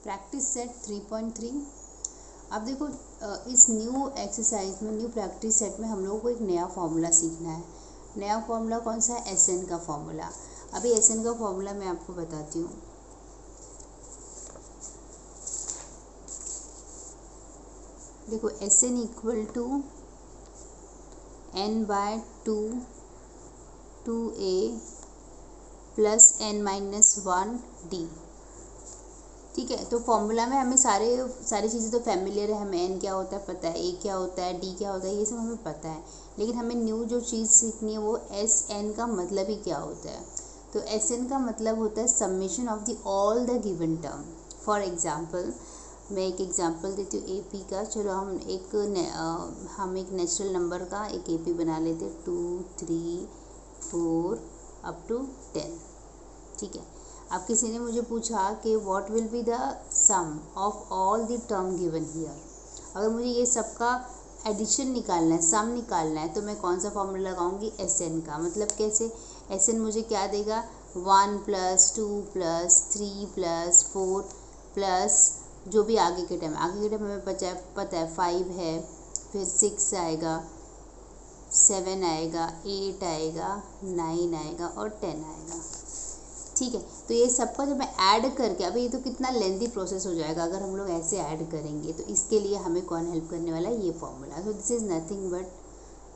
Practice set 3.3। अब देखो इस न्यू एक्सरसाइज में, न्यू प्रैक्टिस सेट में हम लोगों को एक नया फॉर्मूला सीखना है। नया फॉर्मूला कौन सा है? SN का फॉर्मूला। अभी SN का फॉर्मूला मैं आपको बताती हूँ। देखो SN equal to n/2 2a plus n-1 d। ठीक है, तो फॉर्मूला में हमें सारी चीज़ें तो फैमिलियर है, हमें n क्या होता है पता है, a क्या होता है, d क्या होता है, ये सब हमें पता है। लेकिन हमें न्यू जो चीज़ सीखनी है वो SN का मतलब ही क्या होता है। तो SN का मतलब होता है summation of the all the given term. For example मैं एक एग्जांपल देती हूँ AP का। चलो हम एक नेचुरल नंबर का एक AP बना लेते हैं, 2 3 4 अप टू 10। ठीक है, अब किसी ने मुझे पूछा कि what will be the sum of all the term given here. अगर मुझे ये सबका एडिशन निकालना है, सम निकालना है, तो मैं कौन सा फॉर्मूला लगाऊंगी? SN का। मतलब कैसे? SN मुझे क्या देगा? 1 + 2 + 3 + 4 प्लस जो भी आगे के टाइम हमें पता है 5 है, फिर 6 आएगा, 7 आएगा, 8 आएगा, 9 आएगा और 10 आएगा। ठीक है, तो ये सबका जब मैं ऐड करके, अभी ये तो कितना लेंथी प्रोसेस हो जाएगा अगर हम लोग ऐसे ऐड करेंगे, तो इसके लिए हमें कौन हेल्प करने वाला है? ये formula. So this is nothing but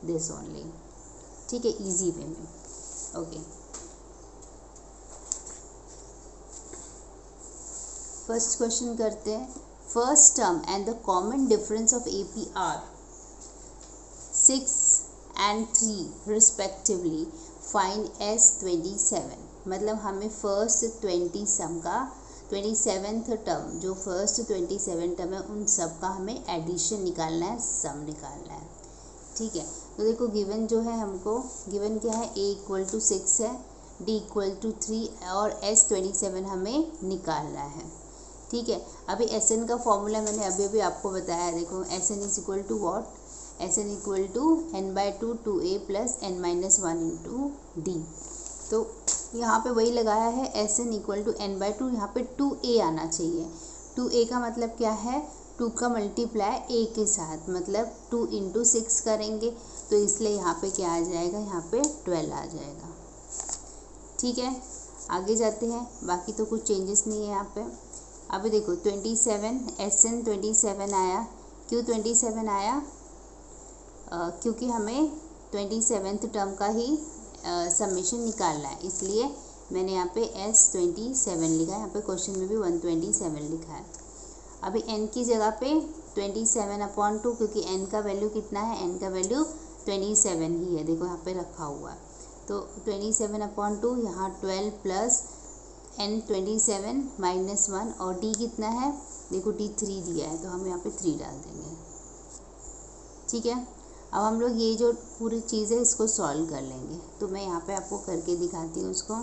this only. ठीक है, इजी वे में। ओके, फर्स्ट क्वेश्चन करते हैं। First term and the common difference of AP are 6 and 3 respectively, find S27। मतलब हमें फर्स्ट 20 सम का 27th टर्म, जो फर्स्ट 27 टर्म है उन सब का हमें एडिशन निकालना है, सम निकालना है। ठीक है, तो देखो गिवन जो है, हमको गिवन क्या है? A = 6 है, D = 3 और S27 हमें निकालना है। ठीक है, अभी SN का फॉर्मूला मैंने अभी आपको बताया। देखो SN is equal to what? SN equal to n/2 2a plus n-1 into d। तो यहाँ पे वही लगाया है, SN इक्वल टू n/2, यहाँ पे 2a आना चाहिए। 2a का मतलब क्या है? 2 का मल्टीप्लाई a के साथ, मतलब 2 × 6 करेंगे, तो इसलिए यहाँ पे क्या आ जाएगा? यहाँ पे 12 आ जाएगा। ठीक है, आगे जाते हैं। बाकी तो कुछ चेंजेस नहीं है यहाँ पे। अभी देखो 27, SN 27 आया। क्यों 27 आया? क्योंकि हमें 27th टर्म का ही समेशन निकालना है, इसलिए मैंने यहाँ पे S27 लिखा है। यहाँ पे क्वेश्चन में भी 127 लिखा है। अभी n की जगह पे 27/2, क्योंकि n का वैल्यू कितना है? n का वैल्यू 27 ही है। देखो यहाँ पे रखा हुआ है, तो 27/2, यहाँ 12 प्लस n27 -1, और d कितना है? देखो d 3 दिया है, तो हम यहाँ पे 3 डाल देंगे। ठीक है, अब हम लोग ये जो पूरी चीज़ है इसको सॉल्व कर लेंगे। तो मैं यहाँ पे आपको करके दिखाती हूँ उसको।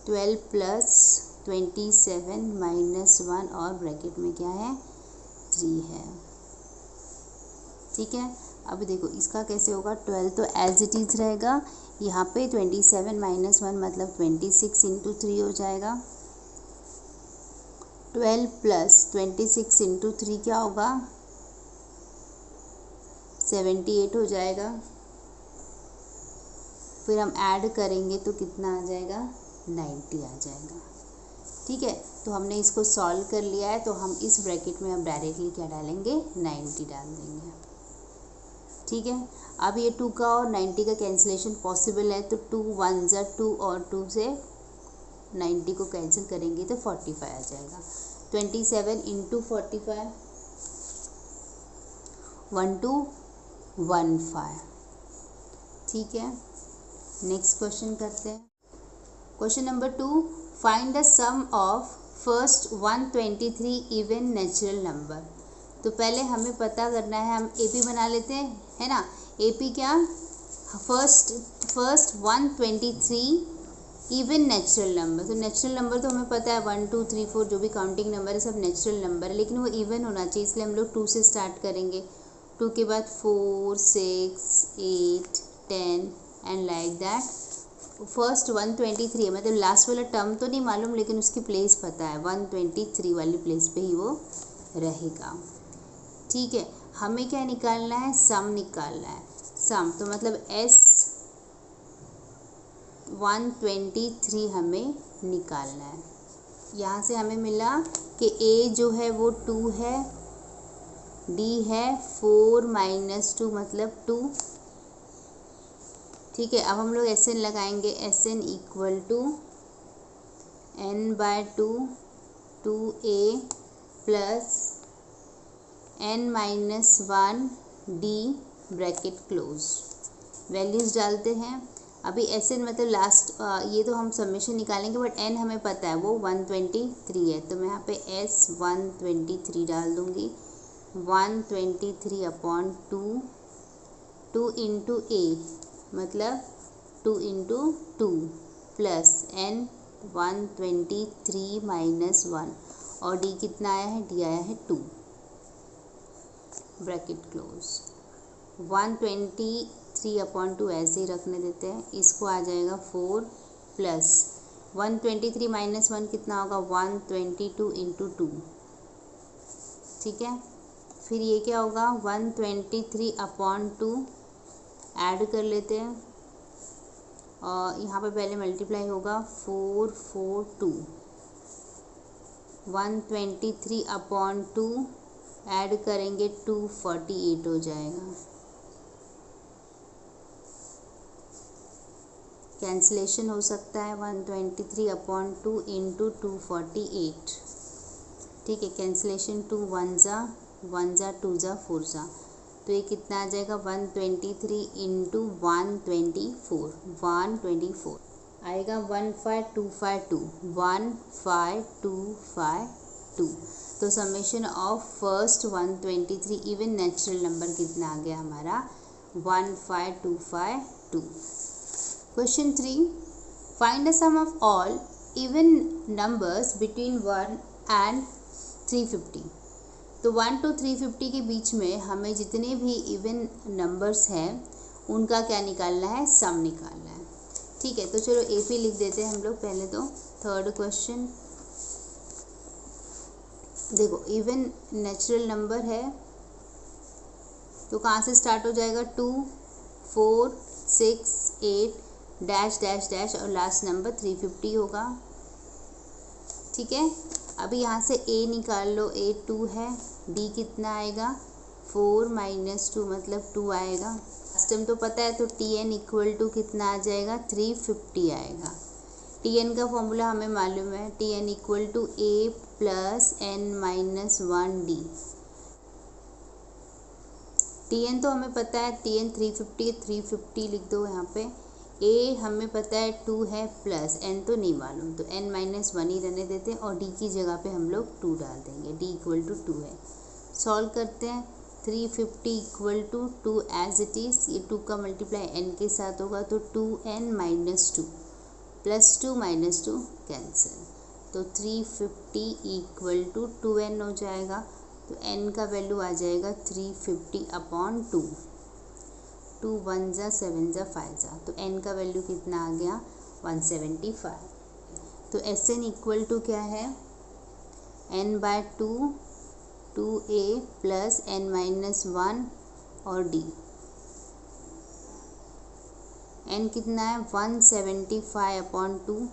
12 प्लस 27 -1 और ब्रैकेट में क्या है? 3 है। ठीक है, अभी देखो इसका कैसे होगा? 12 तो एज इट इज़ रहेगा, यहाँ पे 27 -1 मतलब 26 × 3 हो जाएगा। 12 प्लस 26 × 3 क्या होगा? 78 हो जाएगा। फिर हम ऐड करेंगे तो कितना आ जाएगा? 90 आ जाएगा। ठीक है, तो हमने इसको सॉल्व कर लिया है, तो हम इस ब्रैकेट में अब डायरेक्टली क्या डालेंगे? 90 डाल देंगे। ठीक है, अब ये 2 का और 90 का कैंसिलेशन पॉसिबल है, तो 2 1 ज़ा 2 और 2 से 90 को कैंसिल करेंगे तो 45 आ जाएगा। 27 × 45 1215। ठीक है, नेक्स्ट क्वेश्चन करते हैं। Question number 2, find the sum of first 123 even natural number. तो पहले हमें पता करना है, हम AP बना लेते हैं, है ना? AP क्या? First 123 even natural number. तो नेचुरल नंबर तो हमें पता है 1 2 3 4 जो भी काउंटिंग नंबर है सब नेचुरल नंबर है, लेकिन वो इवन होना चाहिए, इसलिए हम लोग 2 से स्टार्ट करेंगे। 2 के बाद 4 6 8 10 एंड लाइक दैट फर्स्ट 123 है, मतलब लास्ट वाला टर्म तो नहीं मालूम लेकिन उसकी प्लेस पता है, 123 वाली प्लेस पे ही वो रहेगा। ठीक है, हमें क्या निकालना है, सम निकालना है। सम तो मतलब S 123 हमें निकालना है। यहाँ से हमें मिला कि A जो है वो 2 है, D है 4 - 2 मतलब 2। ठीक है, अब हम लोग SN लगाएंगे। SN equal to n/2 2A plus n-1 D bracket close. Values डालते हैं। अभी SN मतलब लास्ट, ये तो हम समेशन निकालेंगे बट n हमें पता है वो 123 है, तो मैं यहाँ पे S 123 डाल दूँगी। 123/2 2 इंटू A मतलब 2 इंटू 2 प्लस n 123 - 1 और D कितना आया है, D आया है 2 ब्रैकेट क्लोज। 123/2 ऐसे ही रखने देते हैं, इसको आ जाएगा 4 प्लस 123 - 1 कितना होगा, 122 इंटू 2। ठीक है, फिर ये क्या होगा, 123/2 ऐड कर लेते हैं और यहाँ पे पहले मल्टीप्लाई होगा 4 4 2 123/2 ऐड करेंगे 248 हो जाएगा। कैंसलेशन हो सकता है 123/2 इंटू 248। ठीक है, कैंसलेशन 2 1 जा 1 जा 2 जा 4 जा, तो ये कितना आ जाएगा 123 इंटू 124 आएगा 15252 15252। तो summation of first 123 even natural number कितना आ गया हमारा 15252। Question 3, find the sum of all even numbers between 1 and 350। तो 1 to 350 के बीच में हमें जितने भी इवन नंबर्स हैं उनका क्या निकालना है, सम निकालना है। ठीक है, तो चलो AP लिख देते हैं हम लोग पहले। तो थर्ड क्वेश्चन देखो, इवन नेचुरल नंबर है तो कहाँ से स्टार्ट हो जाएगा, 2 4 6 8 डैश डैश डैश और लास्ट नंबर 350 होगा। ठीक है, अभी यहाँ से A निकाल लो, A 2 है, D कितना आएगा 4 - 2 मतलब 2 आएगा। सिस्टम तो पता है, तो TN इक्वल टू कितना आ जाएगा 350 आएगा। TN का फॉर्मूला हमें मालूम है, TN equal to A plus n-1 D। TN तो हमें पता है, TN 350 350 लिख दो यहाँ पे। A हमें पता है 2 है प्लस n तो नहीं मालूम, तो n-1 ही रहने देते हैं और D की जगह पे हम लोग 2 डाल देंगे। D इक्वल टू 2 है, सॉल्व करते हैं। 350 equal to 2 as it is, ये 2 का मल्टीप्लाई n के साथ होगा तो 2n - 2 प्लस 2 - 2 कैंसिल, तो 350 इक्वल टू 2n हो जाएगा। तो n का वैल्यू आ जाएगा 350/2। 2 1 जा 7 जा 5 जा, तो n का वैल्यू कितना आ गया 175। तो SN इक्वल टू क्या है, n/2 2A प्लस n-1 और D। n कितना है 175/2।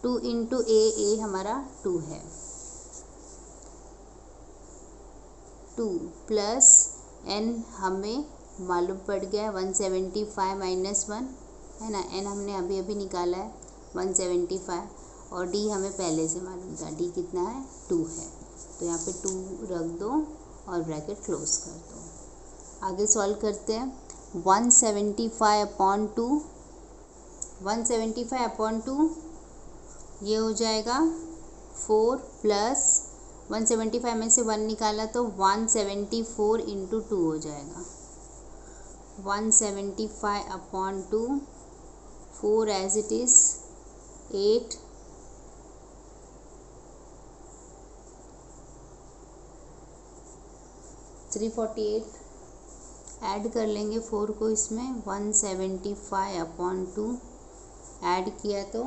2 इंटू A हमारा 2 है, 2 प्लस n हमें मालूम पड़ गया 175 - 1 है ना, n हमने अभी अभी निकाला है 175 और D हमें पहले से मालूम था, D कितना है 2 है, तो यहाँ पे 2 रख दो और ब्रैकेट क्लोज कर दो। आगे सॉल्व करते हैं। 175/2 175/2 ये हो जाएगा 4 प्लस 175 में से 1 निकाला तो 174 इंटू 2 हो जाएगा। 175/2 4 एज इट इज़ 8 348 ऐड कर लेंगे 4 को इसमें। 175/2 ऐड किया तो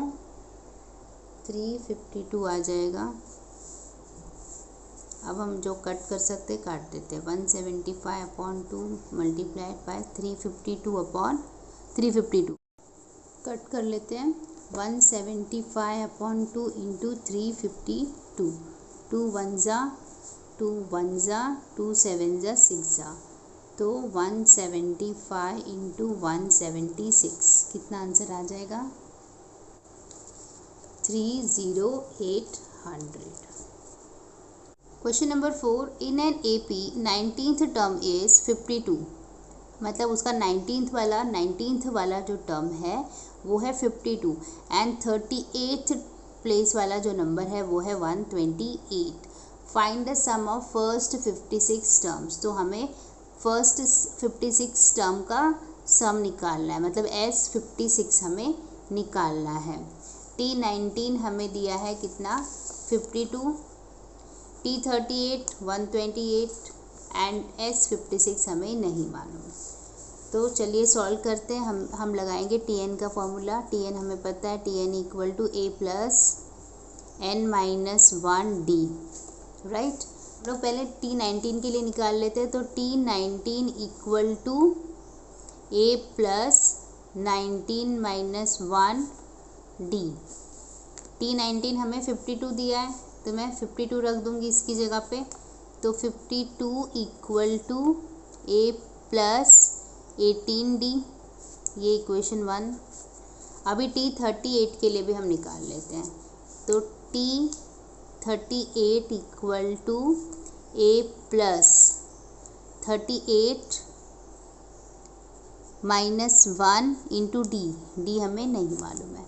352 आ जाएगा। अब हम जो कट कर सकते काट देते हैं। 175/2 मल्टीप्लाइड बाय 352 कट कर लेते हैं। 175/2 इंटू 352, 2 1 जा 2 1 जा 2 7 जा 6 जा, तो 175 इंटू 176 कितना आंसर आ जाएगा? 30800। Question number 4, in an AP 19th term is 52, मतलब उसका 19th वाला जो टर्म है वो है 52 एंड 38th प्लेस वाला जो नंबर है वो है 128। Find the sum of first 56 terms. तो हमें फर्स्ट 56 टर्म का सम निकालना है, मतलब S56 हमें निकालना है। T19 हमें दिया है कितना? 52, T38 128 एंड S56 हमें नहीं मालूम। तो चलिए सॉल्व करते हैं। हम लगाएंगे Tn का फॉर्मूला। Tn हमें पता है, Tn equal to A plus n-1 D, right. हम लोग पहले T19 के लिए निकाल लेते हैं। तो T19 equal to A plus 19-1 D। T19 हमें 52 दिया है, तो मैं 52 रख दूंगी इसकी जगह पे। तो 52 equal to A plus 18D, ये इक्वेशन 1। अभी T38 के लिए भी हम निकाल लेते हैं। तो T38 equal to A plus 38 -1 into D। D हमें नहीं मालूम है।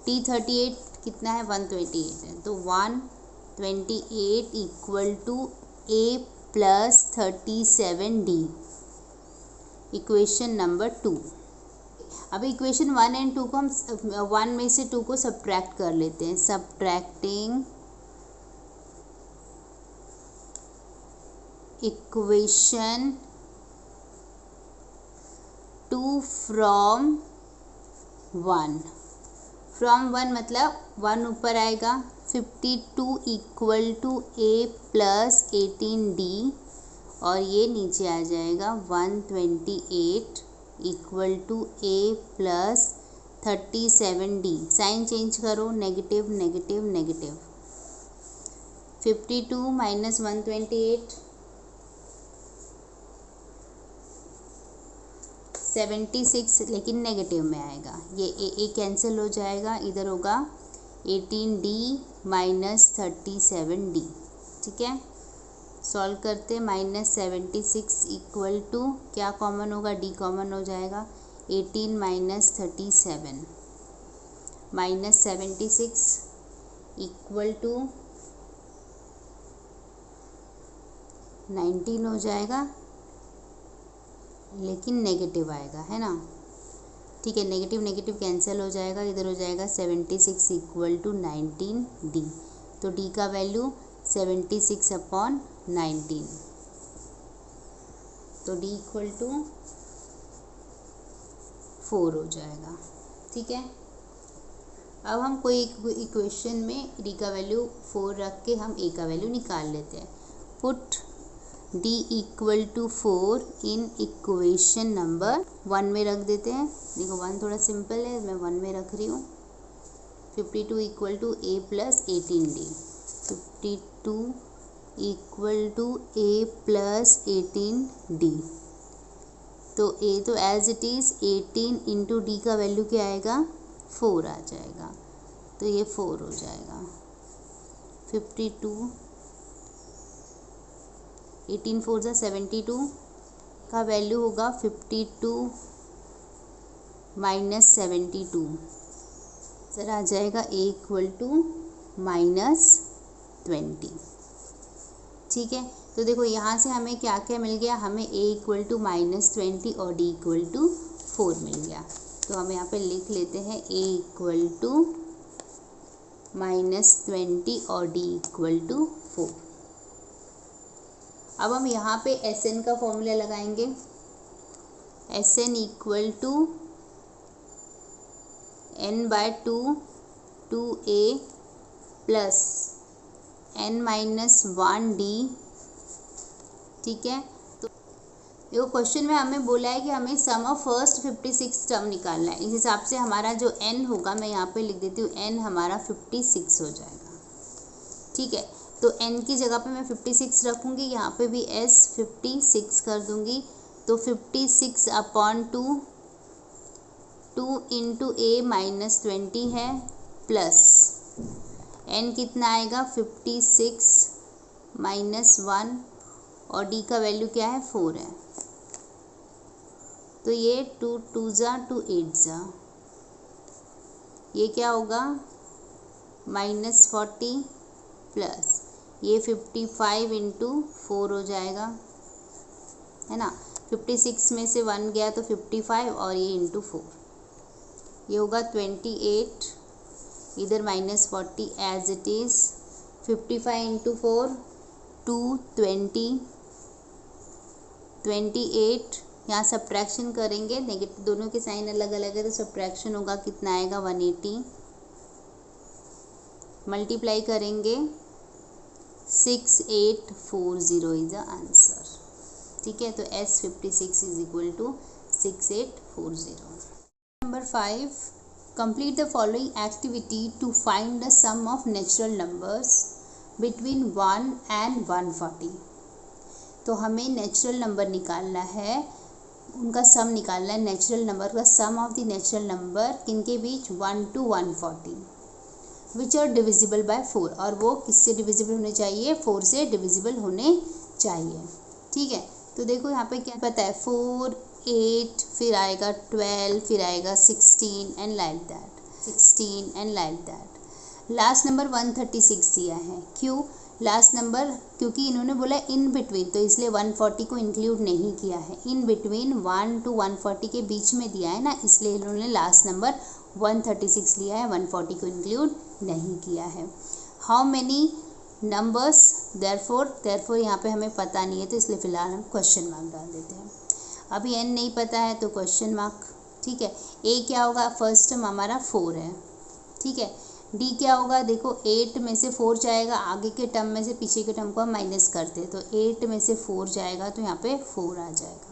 T38 कितना है? 128 है, तो 128 equal to A plus 37D, equation number 2। अब इक्वेशन 1 एंड 2 को हम 1 में से 2 को सब्ट्रैक्ट कर लेते हैं। Subtracting equation 2 from 1। फ्रॉम 1 मतलब 1 ऊपर आएगा। 52 equal to A plus 18D, और ये नीचे आ जाएगा 128 equal to A plus 37D। Sign change करो, नेगेटिव नेगेटिव नेगेटिव। 52 माइनस 128 76, लेकिन नेगेटिव में आएगा। ये ए कैंसिल हो जाएगा, इधर होगा 18D माइनस 37D। ठीक है, सॉल्व करते। -76 इक्वल टू क्या कॉमन होगा? D कॉमन हो जाएगा। 18 माइनस 37 -76 इक्वल टू 19 हो जाएगा, लेकिन नेगेटिव आएगा, है ना। ठीक है, नेगेटिव नेगेटिव कैंसिल हो जाएगा, इधर हो जाएगा 76 इक्वल टू 19D। तो D का वैल्यू 76/19, तो D इक्वल टू 4 हो जाएगा। ठीक है, अब हम कोई इक्वेशन में D का वैल्यू 4 रख के हम A का वैल्यू निकाल लेते हैं। Put D equal to 4 in equation number 1 में रख देते हैं। देखो 1 थोड़ा सिंपल है, मैं 1 में रख रही हूँ। 52 equal to A plus 18D। 52 equal to A plus 18D। तो A तो as it is 18 into D का वैल्यू क्या आएगा? 4 आ जाएगा, तो ये 4 हो जाएगा। 52 18 4 जा 72 का वैल्यू होगा 52 माइनस 72, सर आ जाएगा A इक्वल टू -20। ठीक है, तो देखो यहाँ से हमें क्या क्या मिल गया? हमें A इक्वल टू -20 और D इक्वल टू 4 मिल गया। तो हम यहाँ पे लिख लेते हैं A इक्वल टू -20 और D इक्वल टू 4। अब हम यहाँ पे Sn का फॉर्मूला लगाएंगे। Sn equal to n/2 2a plus n-1d। ठीक है, तो देखो क्वेश्चन में हमें बोला है कि हमें सम ऑफ फर्स्ट 56 टर्म निकालना है। इस हिसाब से हमारा जो n होगा, मैं यहाँ पे लिख देती हूँ, n हमारा 56 हो जाएगा। ठीक है, तो n की जगह पे मैं 56 रखूँगी, यहाँ पे भी s 56 कर दूँगी। तो 56/2 2 इंटू a माइनस 20 है, प्लस n कितना आएगा 56 माइनस 1, और d का वैल्यू क्या है 4 है। तो ये 2 2 जा 2 8 जा, ये क्या होगा -40 प्लस ये 55 इंटू 4 हो जाएगा, है ना। 56 में से 1 गया तो 55, और ये इंटू 4, ये होगा 28, इधर -40 एज इट इज़। 55 इंटू 4 220, 28, यहाँ सब्ट्रैक्शन करेंगे, नेगेटिव दोनों के साइन अलग अलग है तो सब्ट्रैक्शन होगा, कितना आएगा 180, मल्टीप्लाई करेंगे 6840 इज द आंसर। ठीक है, तो S56 is equal to 6840। Number 5, complete the following activity to find the sum of natural numbers between 1 and 140। तो हमें नेचुरल नंबर निकालना है, उनका सम निकालना है, नेचुरल नंबर का sum of the natural number किनके बीच 1 to 140 which are divisible by 4, और वो किससे डिविजिबल होने चाहिए 4 से डिविजिबल होने चाहिए। ठीक है, तो देखो यहाँ पे क्या पता है 4 8, फिर आएगा 12, फिर आएगा 16 and like that, 16 and like that. Last number 136 दिया है, क्यों लास्ट नंबर, क्योंकि इन्होंने बोला इन बिटवीन, तो इसलिए 140 को इंक्लूड नहीं किया है। इन बिटवीन 1 to 140 के बीच में दिया है ना, इसलिए इन्होंने लास्ट नंबर 136 लिया है, 140 को इंक्लूड नहीं किया है। हाउ मैनी नंबर्स, देयरफॉर यहाँ पे हमें पता नहीं है, तो इसलिए फ़िलहाल हम क्वेश्चन मार्क डाल देते हैं। अभी n नहीं पता है तो क्वेश्चन मार्क। ठीक है, a क्या होगा, फर्स्ट टर्म हमारा 4 है। ठीक है, d क्या होगा, देखो 8 में से 4 जाएगा, आगे के टर्म में से पीछे के टर्म को हम माइनस करते हैं, तो 8 में से 4 जाएगा तो यहाँ पे 4 आ जाएगा।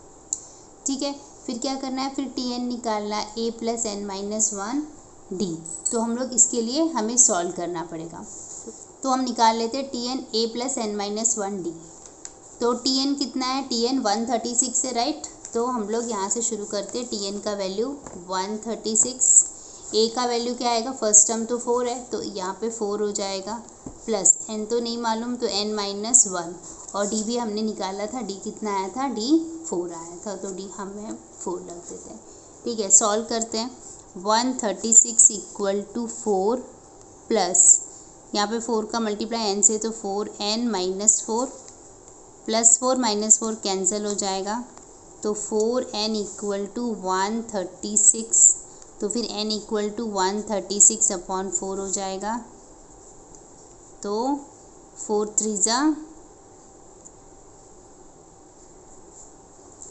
ठीक है, फिर क्या करना है, फिर tn निकालना है, a प्लस n-1d। तो हम लोग इसके लिए हमें सॉल्व करना पड़ेगा, तो हम निकाल लेते हैं tn a प्लस n-1d। तो tn कितना है, tn 136 है, राइट। तो हम लोग यहाँ से शुरू करते हैं, tn का वैल्यू 136, a का वैल्यू क्या आएगा, फर्स्ट टर्म तो 4 है तो यहाँ पे 4 हो जाएगा, प्लस n तो नहीं मालूम तो n-1, और d भी हमने निकाला था, d कितना आया था, d 4 आया था, तो d हमें 4 लग देते हैं। ठीक है, सॉल्व करते हैं। 136 इक्वल टू 4 प्लस यहाँ पे 4 का मल्टीप्लाई n से, तो 4n-4 प्लस 4 माइनस 4 कैंसिल हो जाएगा, तो 4n इक्वल टू 136, तो फिर n इक्वल टू 136/4 हो जाएगा, तो 4 3 जा,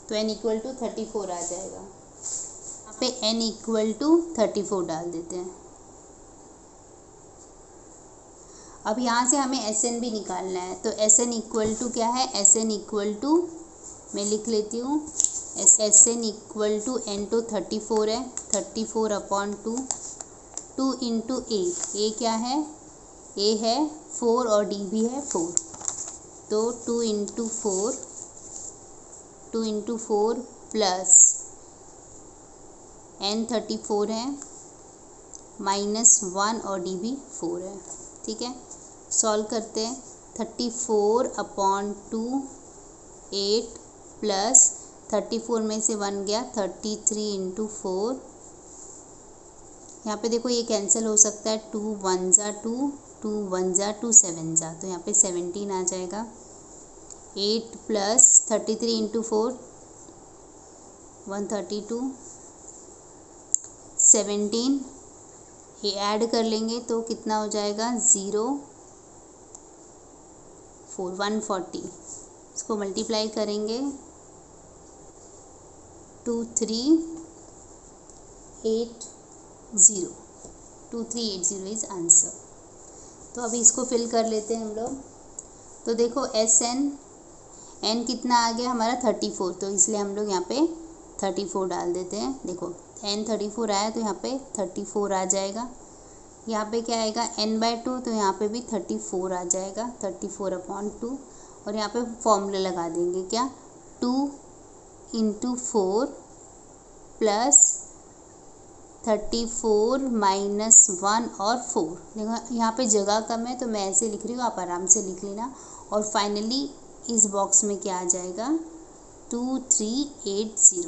तो n इक्वल टू 34 आ जाएगा। यहाँ पे n इक्वल टू 34 डाल देते हैं। अब यहाँ से हमें Sn भी निकालना है, तो Sn इक्वल टू क्या है, Sn इक्वल टू, मैं लिख लेती हूँ, Sn इक्वल टू n तो 34 है, 34/2, 2 इंटू a क्या है, a है 4 और d भी है 4, तो 2 इंटू 4 प्लस n 34 है, -1 और d भी 4 है। ठीक है, सॉल्व करते हैं। 34/2 8 प्लस 34 में से 1 गया, 33 इंटू 4, यहाँ पे देखो ये कैंसिल हो सकता है, 2 1 जा 2, 2 1 जा 2 7 जा, तो यहाँ पे 17 आ जाएगा। 8 प्लस 33 इंटू 4 132, 17 ये ऐड कर लेंगे तो कितना हो जाएगा 0 4 140, इसको मल्टीप्लाई करेंगे 2 3 8 0, 2380 इज आंसर। तो अभी इसको फिल कर लेते हैं हम लोग। तो देखो एन कितना आ गया हमारा 34, तो इसलिए हम लोग यहाँ पे 34 डाल देते हैं। देखो n 34 आया तो यहाँ पे 34 आ जाएगा। यहाँ पे क्या आएगा n/2, तो यहाँ पे भी 34 आ जाएगा, 34/2। और यहाँ पे फॉर्मूला लगा देंगे क्या, 2 × 4 प्लस 34 - 1 और 4। देखो यहाँ पे जगह कम है तो मैं ऐसे लिख रही हूँ, आप आराम से लिख लेना। और फाइनली इस बॉक्स में क्या आ जाएगा 2380।